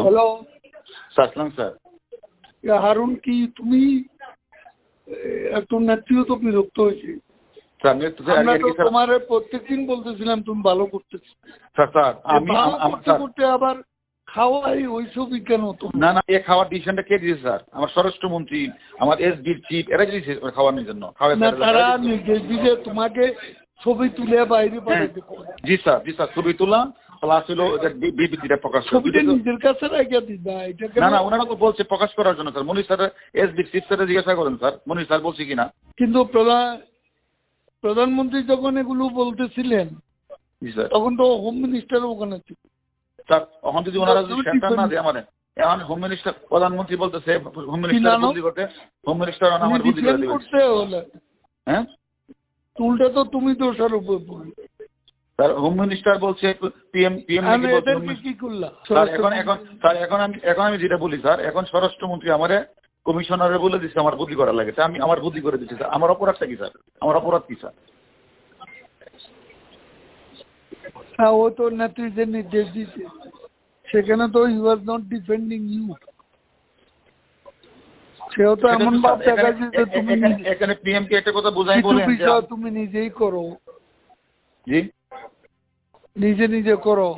Hello সাসলাম sir. Harun, কি তুমি একটু নেত্রীও তো বিরক্ত হয়েছে। আমরা তো তোমার প্রত্যেকদিন বলতেছিলাম তুমি ভালো করতেছো, করতে করতে আবার খাওয়াই ওইসবই কেন? না না, এ খাওয়ার ডিসিশনটা কে দিয়েছে স্যার? আমার স্বরাষ্ট্রমন্ত্রী, আমার এসডির চিফ, এরা দিয়েছে খাওয়ানোর জন্য। তারা নির্দেশ দিলে তোমাকে ছবি তুলে বাইরে পাঠাতে। জি স্যার, জি স্যার, ছবি তোলা প্লাস হলো বিবৃতিটা প্রকাশ করা। ছবিটা নিজের কাছে রেখে দিবা। না না, ওনারা তো বলছে প্রকাশ করার জন্য স্যার। মনির স্যার, এসডি চিফ স্যার জিজ্ঞাসা করেন স্যার, মনির স্যার বলছে কিনা। কিন্তু প্রধানমন্ত্রী যখন এগুলো বলতেছিলেন তখন তো হোম মিনিস্টার ওখানে ছিল স্যার। এখন যদি ওনারা যদি সেন্টার না দেয় আমাদের, এখন হোম মিনিস্টার, প্রধানমন্ত্রী বলতেছে হোম মিনিস্টার বদলি করতে, হোম মিনিস্টার আমার বদলি করে দিবেন। হ্যাঁ, উল্টা তো তুমি দোষারোপ করবে স্যার। হোম মিনিস্টার বলছে পিএম কি করলা স্যার? এখন আমি যেটা বলি স্যার, এখন স্বরাষ্ট্রমন্ত্রী আমারে কমিশনারে বলে দিচ্ছে আমার বদলি করা লাগে। আমি আমার বদলি করে দিচ্ছি স্যার। আমার অপরাধটা কি স্যার? আমার অপরাধ কি স্যার? হ্যাঁ, ও তো নেত্রীদের নির্দেশ দিচ্ছে, সেখানে তো you are not defending you. সেও তো এমন ভাব দেখাচ্ছে যে তুমি এখানে পিএম কে একটা কথা বোঝাই বলেন তুমি নিজেই করো। জি, নিজে করো।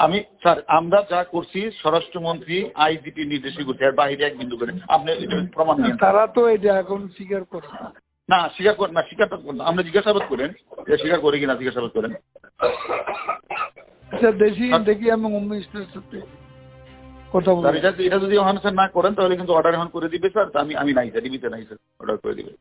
আমি স্যার, আমরা যা করছি স্বরাষ্ট্রমন্ত্রী আইজিপি নির্দেশই করছে, এর বাইরে এক বিন্দু করে আপনি প্রমাণ নেন। তারা তো এটা এখন স্বীকার করে না, স্বীকার করেন না, স্বীকার আমরা জিজ্ঞাসাবাদ করেন যে স্বীকার করে কিনা, জিজ্ঞাসাবাদ করেন। আচ্ছা, দেখি আমি হোম মিনিস্টারের সাথে কথা বলি। এটা যদি ওখানে স্যার না করেন তাহলে কিন্তু অর্ডার এখন করে দিবে স্যার। আমি নাই স্যার, ডিবিতে নাই স্যার, অর্ডার করে দিবে।